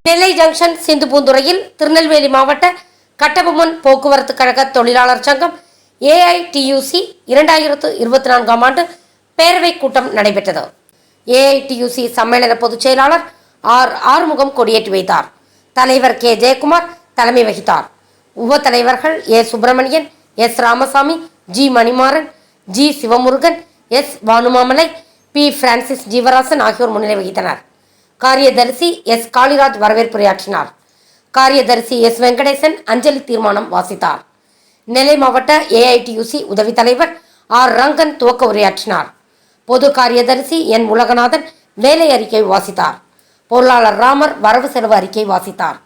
நெல்லை junction சிந்துபூந்துறையில் Tirunelveli மாவட்ட கட்டபொம்மன் போக்குவரத்து கழக தொழிலாளர் சங்கம் AITUC 2024 ஆண்டு பேரவை கூட்டம் நடைபெற்றது. AITUC சம்மேளன பொதுச் செயலாளர் ஆறுமுகம் கொடியேற்றி வைத்தார். தலைவர் K ஜெயக்குமார் தலைமை வகித்தார். உப தலைவர்கள் A Subramanian, S Ramasamy, G Manimaran, G Sivamurugan, S Vanumamalai, P Francis Jeevarasan ஆகியோர் முன்னிலை வகித்தனர். காரியதரிசி S காளிராஜ் வரவேற்புரையாற்றினார். காரியதரிசி S வெங்கடேசன் அஞ்சலி தீர்மானம் வாசித்தார். நெல்லை மாவட்ட AITUC உதவி தலைவர் ரங்கன் துவக்க உரையாற்றினார். பொது காரியதரிசி N உலகநாதன் வேலை அறிக்கை வாசித்தார். பொருளாளர் ராமர் வரவு செலவு அறிக்கை வாசித்தார்.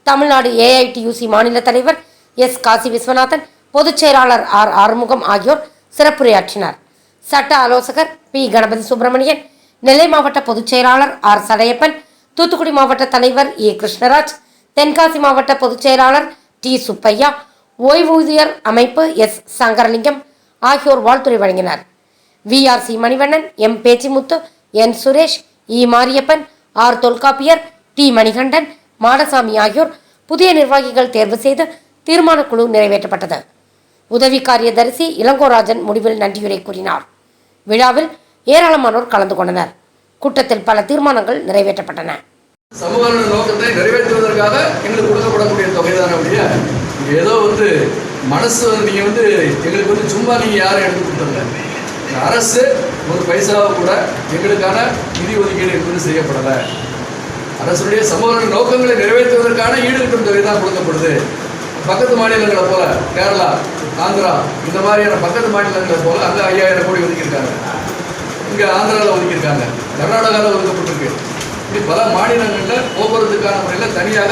தமிழ்நாடு AITUC மாநில தலைவர் S காசி விஸ்வநாதன், பொதுச் செயலாளர் ஆறுமுகம் ஆகியோர் சிறப்புரையாற்றினர். சட்ட ஆலோசகர் P கணபதி சுப்பிரமணியன், நெல்லை மாவட்ட பொதுச் செயலாளர் சடையப்பன், தூத்துக்குடி மாவட்ட தலைவர் A கிருஷ்ணராஜ், தென்காசி மாவட்ட பொதுச் செயலாளர் T சுப்பையா, ஓய்வூதியர் அமைப்பு S சங்கரலிங்கம் ஆகியோர் வாழ்த்துரை வழங்கினர். VRC Manivannan, M Pechimuthu, N Suresh, E Mariyappan, R Tolkappiyar, T Manikandan, Madasamy ஆகியோர் புதிய நிர்வாகிகள் தேர்வு செய்து தீர்மான குழு நிறைவேற்றப்பட்டது. உதவி காரியதரிசி இளங்கோராஜன் முடிவில் நன்றியுரை கூறினார். விழாவில் ஏராளமானோர் கலந்து கொண்டனர். கூட்டத்தில் பல தீர்மானங்கள் நிறைவேற்றப்பட்டன. சமூக நோக்கத்தை நிறைவேற்றுவதற்காக எங்களுக்கு கொடுக்கப்படக்கூடிய தொகைதான அப்படியே ஏதோ மனசு நீங்க எங்களுக்கு சும்மா நீங்க யாரும் எடுத்து கொடுத்துருங்க. அரசு ஒரு பைசாவை கூட எங்களுக்கான நிதி ஒதுக்கீடு என்பது செய்யப்படலை. அரசுடைய சமூக நோக்கங்களை நிறைவேற்றுவதற்கான ஈடுகட்டும் தொகை தான் கொடுக்கப்படுது. பக்கத்து மாநிலங்களை போல கேரளா, ஆந்திரா இந்த மாதிரியான பக்கத்து மாநிலங்களை போல அங்கே 5000 கோடி ஒதுக்கியிருக்காங்க. இங்கே ஆந்திராவில் ஒதுக்கியிருக்காங்க, கர்நாடகாவில் ஒதுக்கப்பட்டிருக்கு. இப்படி பல மாநிலங்களில் போக்குவரத்துக்கான முறையில் தனியாக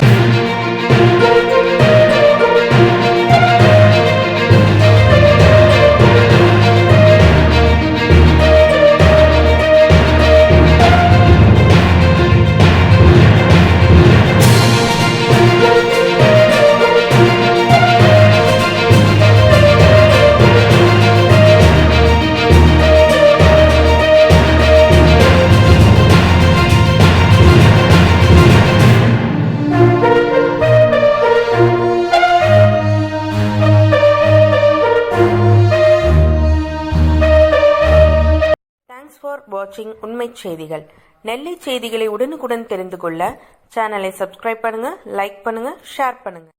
ஃபார் வாட்சிங் உண்மை செய்திகள். நெல்லை செய்திகளை உடனுக்குடன் தெரிந்து கொள்ள சேனலை சப்ஸ்கிரைப் பண்ணுங்க, லைக் பண்ணுங்க, ஷேர் பண்ணுங்க.